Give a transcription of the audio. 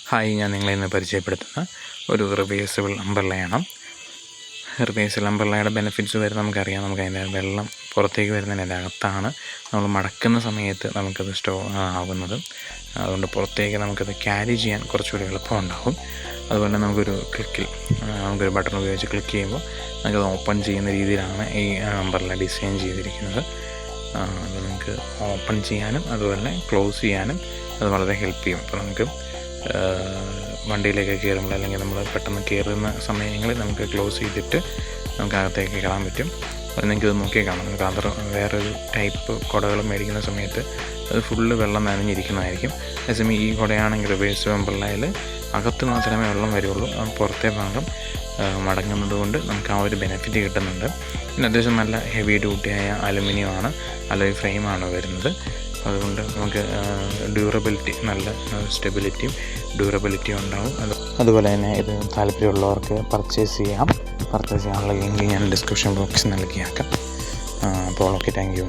Hi, ഞാൻ നിങ്ങളെ ഇന്ന് പരിചയപ്പെടുത്തുന്ന ഒരു റിവേഴ്സിബിൾ അംബ്രല്ലയാണ്. റിവേഴ്സിബിൾ അംബ്രല്ലയുടെ ബെനിഫിറ്റ്സ് വരെ നമുക്കറിയാം. അതിൻ്റെ വെള്ളം പുറത്തേക്ക് വരുന്നതിൻ്റെ അകത്താണ് നമ്മൾ മടക്കുന്ന സമയത്ത് നമുക്കത് ആവുന്നത്. അതുകൊണ്ട് പുറത്തേക്ക് നമുക്കത് ക്യാരി ചെയ്യാൻ കുറച്ചുകൂടി എളുപ്പമുണ്ടാകും. അതുപോലെ നമുക്കൊരു നമുക്കൊരു ബട്ടൺ ഉപയോഗിച്ച് ക്ലിക്ക് ചെയ്യുമ്പോൾ നമുക്കത് ഓപ്പൺ ചെയ്യുന്ന രീതിയിലാണ് ഈ അംബ്രല്ല ഡിസൈൻ ചെയ്തിരിക്കുന്നത്. അത് നമുക്ക് ഓപ്പൺ ചെയ്യാനും അതുപോലെ ക്ലോസ് ചെയ്യാനും അത് വളരെ ഹെൽപ്പ് ചെയ്യും. അപ്പോൾ നമുക്ക് വണ്ടിയിലേക്ക് കയറുമ്പോൾ അല്ലെങ്കിൽ നമ്മൾ പെട്ടെന്ന് കയറുന്ന സമയങ്ങളിൽ നമുക്ക് ക്ലോസ് ചെയ്തിട്ട് നമുക്ക് അകത്തേക്ക് കയറാൻ പറ്റും. അത് നിങ്ങൾക്കത് നോക്കി കാണാം. നമുക്ക് വേറൊരു ടൈപ്പ് കുടകൾ മേടിക്കുന്ന സമയത്ത് അത് ഫുള്ള് വെള്ളം നനഞ്ഞിരിക്കുന്നതായിരിക്കും. അതേസമയം ഈ കുടയാണെങ്കിൽ റിവേഴ്സിബിൾ അംബ്രല്ലയിൽ അകത്ത് മാത്രമേ വെള്ളം വരുള്ളൂ. പുറത്തെ ഭാഗം മടങ്ങുന്നത് കൊണ്ട് നമുക്ക് ആ ഒരു ബെനിഫിറ്റ് കിട്ടുന്നുണ്ട്. പിന്നെ അത്യാവശ്യം നല്ല ഹെവി ഡ്യൂട്ടിയായ അലുമിനിയമാണ്, അലോയ് ഫ്രെയിമാണ് വരുന്നത്. അതുകൊണ്ട് നമുക്ക് ഡ്യൂറബിലിറ്റി, നല്ല സ്റ്റെബിലിറ്റിയും ഡ്യൂറബിലിറ്റിയും ഉണ്ടാവും. അതുപോലെ തന്നെ ഇത് താല്പര്യമുള്ളവർക്ക് പർച്ചേസ് ചെയ്യാനുള്ള ലിങ്ക് ഞാൻ ഡിസ്ക്രിപ്ഷൻ ബോക്സിൽ നൽകിയേക്കാം. അപ്പോൾ ഓക്കെ, താങ്ക് യു.